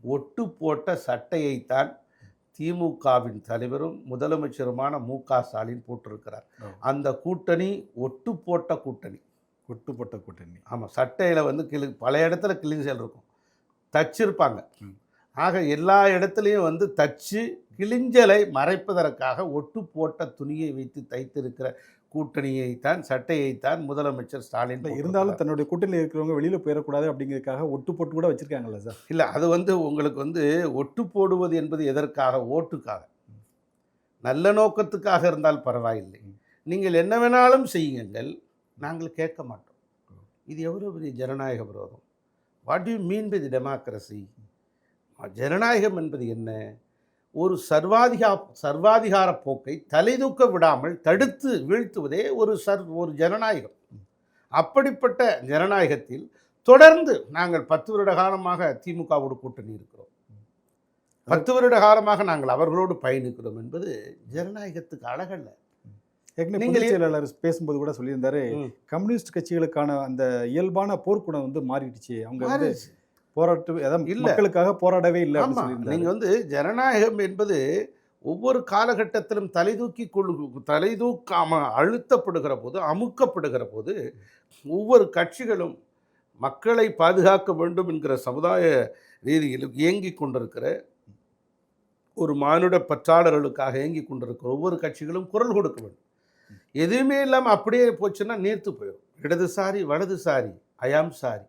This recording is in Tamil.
ஒட்டு போட்ட சட்டையைத்தான் திமுகவின் தலைவரும் முதலமைச்சருமான மு.க. ஸ்டாலின் போட்டிருக்கிறார். அந்த கூட்டணி ஒட்டு போட்ட கூட்டணி. ஒட்டு போட்ட கூட்டணி. ஆமாம், சட்டையில் வந்து பல இடத்துல கிழிஞ்சல் இருக்கும், தச்சிருப்பாங்க. ஆக எல்லா இடத்துலையும் தச்சு கிழிஞ்சலை மறைப்பதற்காக ஒட்டு போட்ட துணியை வைத்து தைத்திருக்கிற கூட்டணியைத்தான், சட்டையைத்தான் முதலமைச்சர் ஸ்டாலின். இருந்தாலும் தன்னுடைய கூட்டணியில் இருக்கிறவங்க வெளியில் போயிடக்கூடாது அப்படிங்கிறதுக்காக ஒட்டு போட்டு கூட வச்சுருக்காங்கல்ல சார்? இல்லை, அது உங்களுக்கு ஒட்டு போடுவது என்பது எதற்காக? ஓட்டுக்காக, நல்ல நோக்கத்துக்காக இருந்தால் பரவாயில்லை. நீங்கள் என்ன வேணாலும் செய்யுங்கள், நாங்கள் கேட்க மாட்டோம். இது எவ்வளோ பெரிய ஜனநாயக விரோதம்? What you mean by the democracy? ஜனநாயகம் என்பது என்ன? ஒரு சர்வாதிகார போக்கை தலைதூக்க விடாமல் தடுத்து வீழ்த்துவதே ஒரு ஜனநாயகம். அப்படிப்பட்ட ஜனநாயகத்தில் தொடர்ந்து நாங்கள் 10 வருட காலமாக திமுகவோடு கூட்டணி இருக்கிறோம், 10 வருட காலமாக நாங்கள் அவர்களோடு பயணிக்கிறோம் என்பது ஜனநாயகத்துக்கு அழகல்ல. நீங்கள் செயலாளர் பேசும்போது கூட சொல்லியிருந்தாரு, கம்யூனிஸ்ட் கட்சிகளுக்கான அந்த இயல்பான போர்க்குணம் மாறிடுச்சு, அவங்க மக்களுக்காக போராடவே இல்லை. நீங்க ஜனநாயகம் என்பது ஒவ்வொரு காலகட்டத்திலும் தலைதூக்காம அழுத்தப்படுகிற போது, அமுக்கப்படுகிற போது, ஒவ்வொரு கட்சிகளும் மக்களை பாதுகாக்க வேண்டும் என்கிற சமுதாய ரீதியில் இயங்கி கொண்டிருக்கிற ஒரு மானுட பற்றாளர்களுக்காக இயங்கி கொண்டிருக்கிற ஒவ்வொரு கட்சிகளும் குரல் கொடுக்க வேண்டும். எதுவுமே இல்லாமல் அப்படியே போச்சுன்னா நீர்த்து போயிடும். இடதுசாரி வலதுசாரி, ஐ ஆம் சாரி,